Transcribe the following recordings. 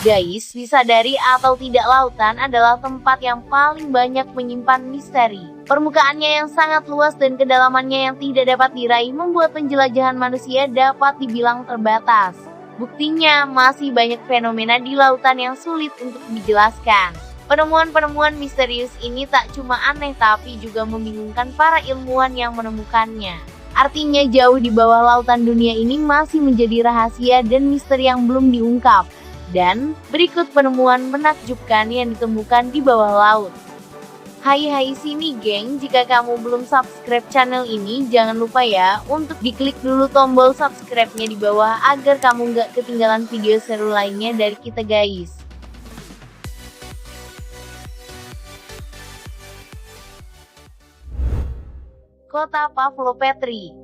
Guys, disadari atau tidak, lautan adalah tempat yang paling banyak menyimpan misteri. Permukaannya yang sangat luas dan kedalamannya yang tidak dapat diraih membuat penjelajahan manusia dapat dibilang terbatas. Buktinya, masih banyak fenomena di lautan yang sulit untuk dijelaskan. Penemuan-penemuan misterius ini tak cuma aneh tapi juga membingungkan para ilmuwan yang menemukannya. Artinya jauh di bawah lautan dunia ini masih menjadi rahasia dan misteri yang belum diungkap. Dan, berikut penemuan menakjubkan yang ditemukan di bawah laut. Hai sini geng, jika kamu belum subscribe channel ini, jangan lupa ya, untuk diklik dulu tombol subscribe-nya di bawah agar kamu nggak ketinggalan video seru lainnya dari kita guys. Kota Pavlopetri.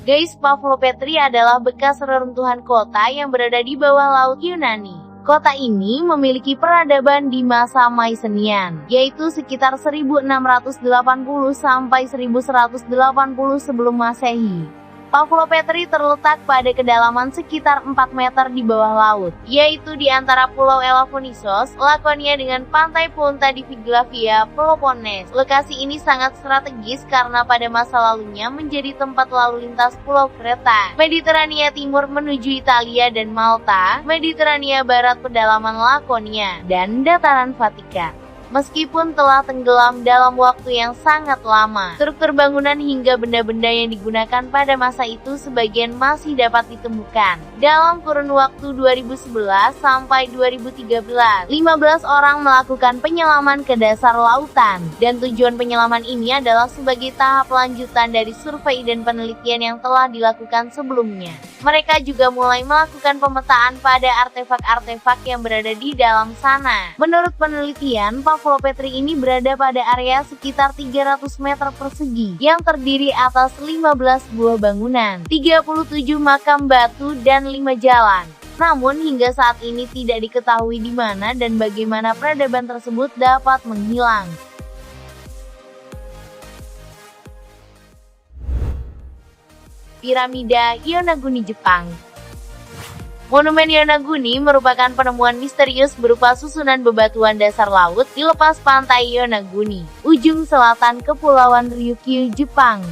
Guys, Pavlopetri adalah bekas reruntuhan kota yang berada di bawah laut Yunani. Kota ini memiliki peradaban di masa Mycenaean, yaitu sekitar 1680 sampai 1180 sebelum Masehi. Pavlopetri terletak pada kedalaman sekitar 4 meter di bawah laut, yaitu di antara Pulau Elafonisos, Lakonia dengan pantai Ponta di Figlavia, Peloponnes. Lokasi ini sangat strategis karena pada masa lalunya menjadi tempat lalu lintas pulau Kreta, Mediterania Timur menuju Italia dan Malta, Mediterania Barat pedalaman Lakonia, dan dataran Vatikan. Meskipun telah tenggelam dalam waktu yang sangat lama, struktur bangunan hingga benda-benda yang digunakan pada masa itu sebagian masih dapat ditemukan. Dalam kurun waktu 2011 sampai 2013, 15 orang melakukan penyelaman ke dasar lautan, dan tujuan penyelaman ini adalah sebagai tahap lanjutan dari survei dan penelitian yang telah dilakukan sebelumnya. Mereka juga mulai melakukan pemetaan pada artefak-artefak yang berada di dalam sana. Menurut penelitian, Pavlopetri ini berada pada area sekitar 300 meter persegi, yang terdiri atas 15 buah bangunan, 37 makam batu, dan 5 jalan. Namun hingga saat ini tidak diketahui di mana dan bagaimana peradaban tersebut dapat menghilang. Piramida Yonaguni, Jepang. Monumen Yonaguni merupakan penemuan misterius berupa susunan bebatuan dasar laut di lepas pantai Yonaguni, ujung selatan Kepulauan Ryukyu, Jepang.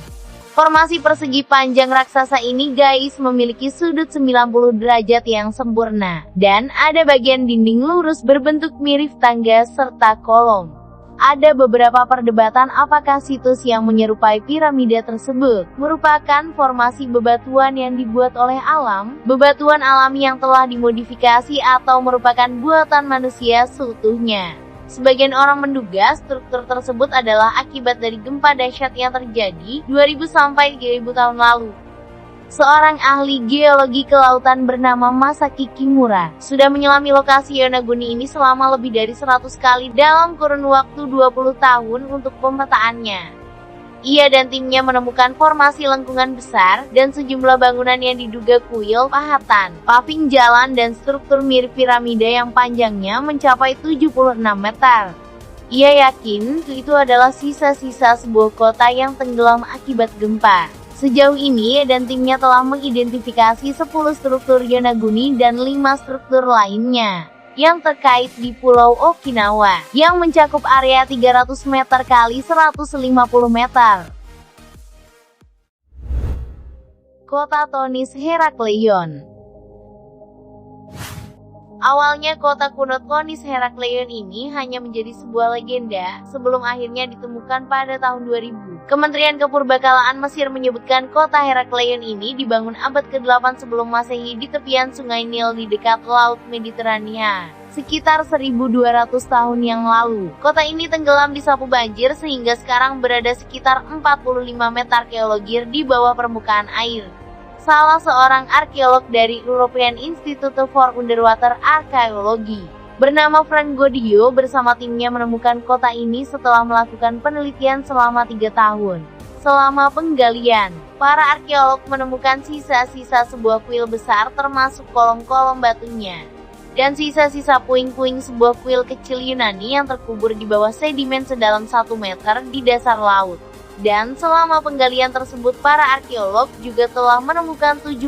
Formasi persegi panjang raksasa ini guys memiliki sudut 90 derajat yang sempurna, dan ada bagian dinding lurus berbentuk mirip tangga serta kolom. Ada beberapa perdebatan apakah situs yang menyerupai piramida tersebut merupakan formasi bebatuan yang dibuat oleh alam, bebatuan alami yang telah dimodifikasi, atau merupakan buatan manusia seutuhnya. Sebagian orang menduga struktur tersebut adalah akibat dari gempa dahsyat yang terjadi 2000 sampai 3000 tahun lalu. Seorang ahli geologi kelautan bernama Masaki Kimura sudah menyelami lokasi Yonaguni ini selama lebih dari 100 kali dalam kurun waktu 20 tahun untuk pemetaannya. Ia dan timnya menemukan formasi lengkungan besar dan sejumlah bangunan yang diduga kuil, pahatan, paving jalan, dan struktur mirip piramida yang panjangnya mencapai 76 meter. Ia yakin itu adalah sisa-sisa sebuah kota yang tenggelam akibat gempa. Sejauh ini, dan timnya telah mengidentifikasi 10 struktur Yonaguni dan 5 struktur lainnya yang terkait di Pulau Okinawa, yang mencakup area 300 meter kali 150 meter. Kota Tonis Herakleion. Awalnya kota kuno Tonis Herakleion ini hanya menjadi sebuah legenda, sebelum akhirnya ditemukan pada tahun 2000. Kementerian Kepurbakalaan Mesir menyebutkan kota Herakleion ini dibangun abad ke-8 sebelum Masehi di tepian Sungai Nil di dekat Laut Mediterania. Sekitar 1200 tahun yang lalu, kota ini tenggelam di sapu banjir sehingga sekarang berada sekitar 45 meter geologir di bawah permukaan air. Salah seorang arkeolog dari European Institute for Underwater Archaeology bernama Frank Godio bersama timnya menemukan kota ini setelah melakukan penelitian selama 3 tahun. Selama penggalian, para arkeolog menemukan sisa-sisa sebuah kuil besar termasuk kolom-kolom batunya, dan sisa-sisa puing-puing sebuah kuil kecil Yunani yang terkubur di bawah sedimen sedalam 1 meter di dasar laut. Dan selama penggalian tersebut para arkeolog juga telah menemukan 75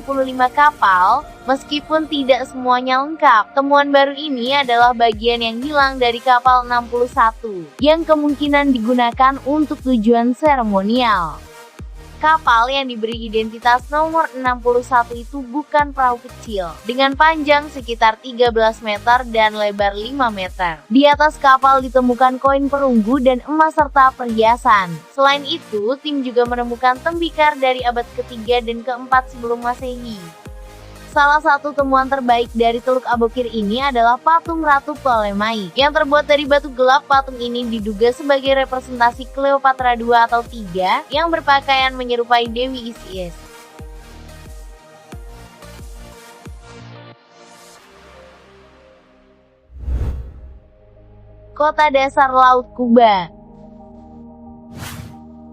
kapal, meskipun tidak semuanya lengkap. Temuan baru ini adalah bagian yang hilang dari kapal 61, yang kemungkinan digunakan untuk tujuan seremonial. Kapal yang diberi identitas nomor 61 itu bukan perahu kecil, dengan panjang sekitar 13 meter dan lebar 5 meter. Di atas kapal ditemukan koin perunggu dan emas serta perhiasan. Selain itu, tim juga menemukan tembikar dari abad ketiga dan keempat sebelum Masehi. Salah satu temuan terbaik dari Teluk Abukir ini adalah patung Ratu Ptolemai, yang terbuat dari batu gelap. Patung ini diduga sebagai representasi Cleopatra II atau III, yang berpakaian menyerupai Dewi Isis. Kota dasar laut Kuba.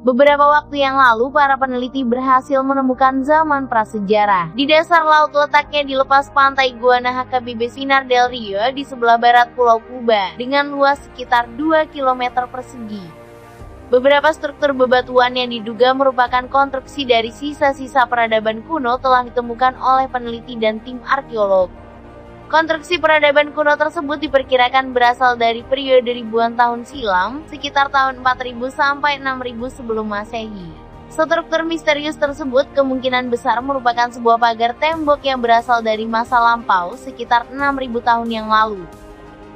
Beberapa waktu yang lalu, para peneliti berhasil menemukan zaman prasejarah di dasar laut, letaknya di lepas pantai Guanahabibe Pinar del Rio di sebelah barat Pulau Kuba, dengan luas sekitar 2 km persegi. Beberapa struktur bebatuan yang diduga merupakan konstruksi dari sisa-sisa peradaban kuno telah ditemukan oleh peneliti dan tim arkeolog. Konstruksi peradaban kuno tersebut diperkirakan berasal dari periode ribuan tahun silam, sekitar tahun 4000 sampai 6000 sebelum Masehi. Struktur misterius tersebut kemungkinan besar merupakan sebuah pagar tembok yang berasal dari masa lampau sekitar 6000 tahun yang lalu.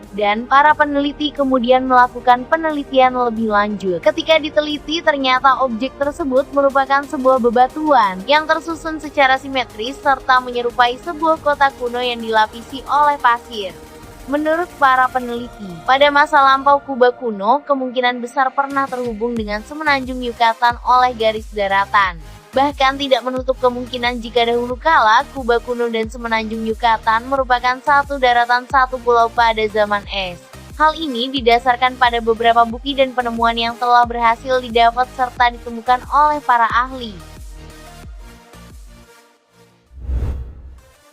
Dan para peneliti kemudian melakukan penelitian lebih lanjut. Ketika diteliti, ternyata objek tersebut merupakan sebuah bebatuan yang tersusun secara simetris serta menyerupai sebuah kota kuno yang dilapisi oleh pasir. Menurut para peneliti, pada masa lampau Kuba kuno kemungkinan besar pernah terhubung dengan semenanjung Yucatan oleh garis daratan. Bahkan tidak menutup kemungkinan jika dahulu kala Kuba kuno dan semenanjung Yucatan merupakan satu daratan satu pulau pada zaman es. Hal ini didasarkan pada beberapa bukti dan penemuan yang telah berhasil didapat serta ditemukan oleh para ahli.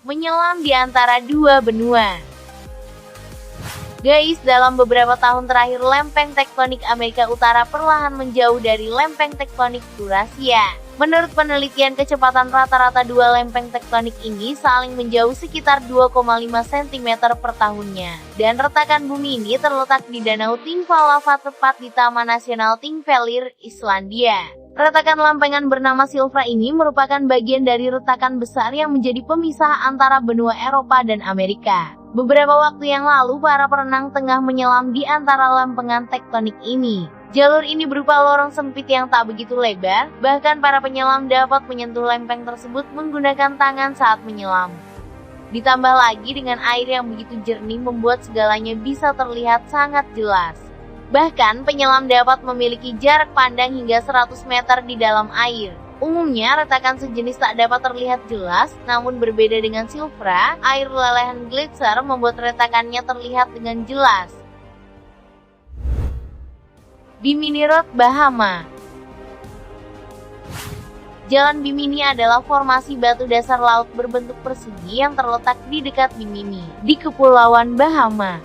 Menyelam di antara dua benua. Guys, dalam beberapa tahun terakhir lempeng tektonik Amerika Utara perlahan menjauh dari lempeng tektonik Eurasia. Menurut penelitian, kecepatan rata-rata dua lempeng tektonik ini saling menjauh sekitar 2,5 cm per tahunnya. Dan retakan bumi ini terletak di Danau Thingvallava, tepat di Taman Nasional Thingvellir, Islandia. Retakan lempengan bernama Silfra ini merupakan bagian dari retakan besar yang menjadi pemisah antara benua Eropa dan Amerika. Beberapa waktu yang lalu, para perenang tengah menyelam di antara lempengan tektonik ini. Jalur ini berupa lorong sempit yang tak begitu lebar, bahkan para penyelam dapat menyentuh lempeng tersebut menggunakan tangan saat menyelam. Ditambah lagi dengan air yang begitu jernih membuat segalanya bisa terlihat sangat jelas. Bahkan penyelam dapat memiliki jarak pandang hingga 100 meter di dalam air. Umumnya retakan sejenis tak dapat terlihat jelas, namun berbeda dengan Silfra, air lelehan Gletser membuat retakannya terlihat dengan jelas. Bimini Road, Bahama. Jalan Bimini adalah formasi batu dasar laut berbentuk persegi yang terletak di dekat Bimini, di Kepulauan Bahama.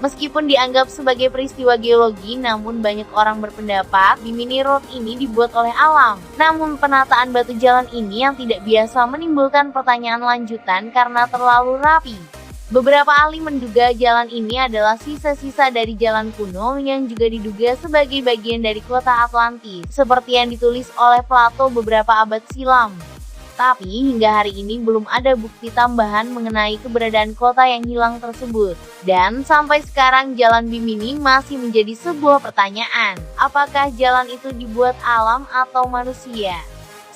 Meskipun dianggap sebagai peristiwa geologi, namun banyak orang berpendapat Bimini Road ini dibuat oleh alam. Namun penataan batu jalan ini yang tidak biasa menimbulkan pertanyaan lanjutan karena terlalu rapi. Beberapa ahli menduga jalan ini adalah sisa-sisa dari jalan kuno yang juga diduga sebagai bagian dari kota Atlantis, seperti yang ditulis oleh Plato beberapa abad silam. Tapi hingga hari ini belum ada bukti tambahan mengenai keberadaan kota yang hilang tersebut. Dan sampai sekarang jalan Bimini masih menjadi sebuah pertanyaan. Apakah jalan itu dibuat alam atau manusia?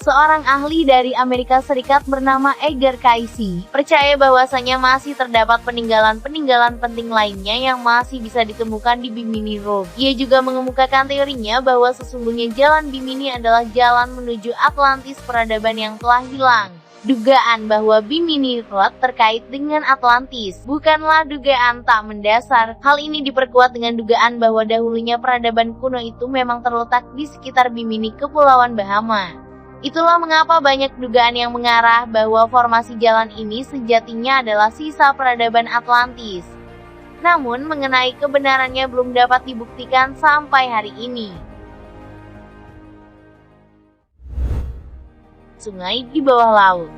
Seorang ahli dari Amerika Serikat bernama Edgar Cayce percaya bahwasanya masih terdapat peninggalan-peninggalan penting lainnya yang masih bisa ditemukan di Bimini Road. Ia juga mengemukakan teorinya bahwa sesungguhnya jalan Bimini adalah jalan menuju Atlantis, peradaban yang telah hilang. Dugaan bahwa Bimini Road terkait dengan Atlantis bukanlah dugaan tak mendasar. Hal ini diperkuat dengan dugaan bahwa dahulunya peradaban kuno itu memang terletak di sekitar Bimini, Kepulauan Bahama. Itulah mengapa banyak dugaan yang mengarah bahwa formasi jalan ini sejatinya adalah sisa peradaban Atlantis. Namun mengenai kebenarannya belum dapat dibuktikan sampai hari ini. sungai di bawah laut.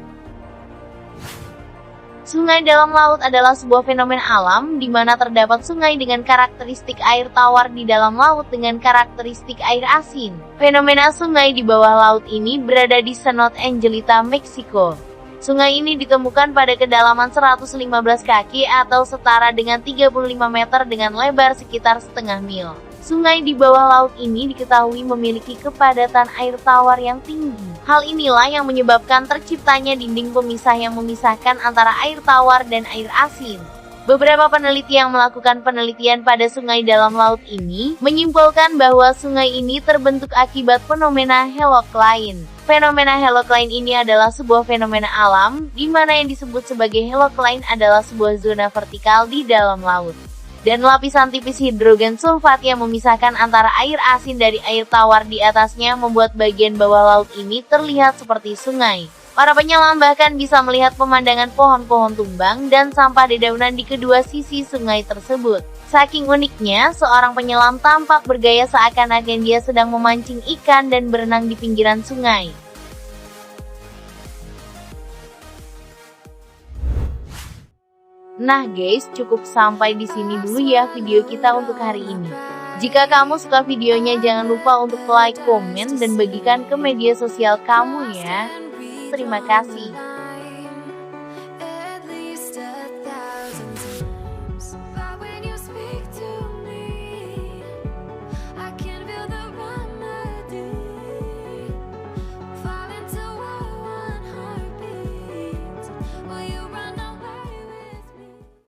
Sungai dalam laut adalah sebuah fenomena alam di mana terdapat sungai dengan karakteristik air tawar di dalam laut dengan karakteristik air asin. Fenomena sungai di bawah laut ini berada di Senot Angelita, Meksiko. Sungai ini ditemukan pada kedalaman 115 kaki atau setara dengan 35 meter dengan lebar sekitar setengah mil. Sungai di bawah laut ini diketahui memiliki kepadatan air tawar yang tinggi. Hal inilah yang menyebabkan terciptanya dinding pemisah yang memisahkan antara air tawar dan air asin. Beberapa peneliti yang melakukan penelitian pada sungai dalam laut ini menyimpulkan bahwa sungai ini terbentuk akibat fenomena halocline. Fenomena halocline ini adalah sebuah fenomena alam, di mana yang disebut sebagai halocline adalah sebuah zona vertikal di dalam laut. Dan lapisan tipis hidrogen sulfat yang memisahkan antara air asin dari air tawar di atasnya membuat bagian bawah laut ini terlihat seperti sungai. Para penyelam bahkan bisa melihat pemandangan pohon-pohon tumbang dan sampah dedaunan di kedua sisi sungai tersebut. Saking uniknya, seorang penyelam tampak bergaya seakan-akan dia sedang memancing ikan dan berenang di pinggiran sungai. Nah guys, cukup sampai di sini dulu ya video kita untuk hari ini. Jika kamu suka videonya, jangan lupa untuk like, komen, dan bagikan ke media sosial kamu ya. Terima kasih.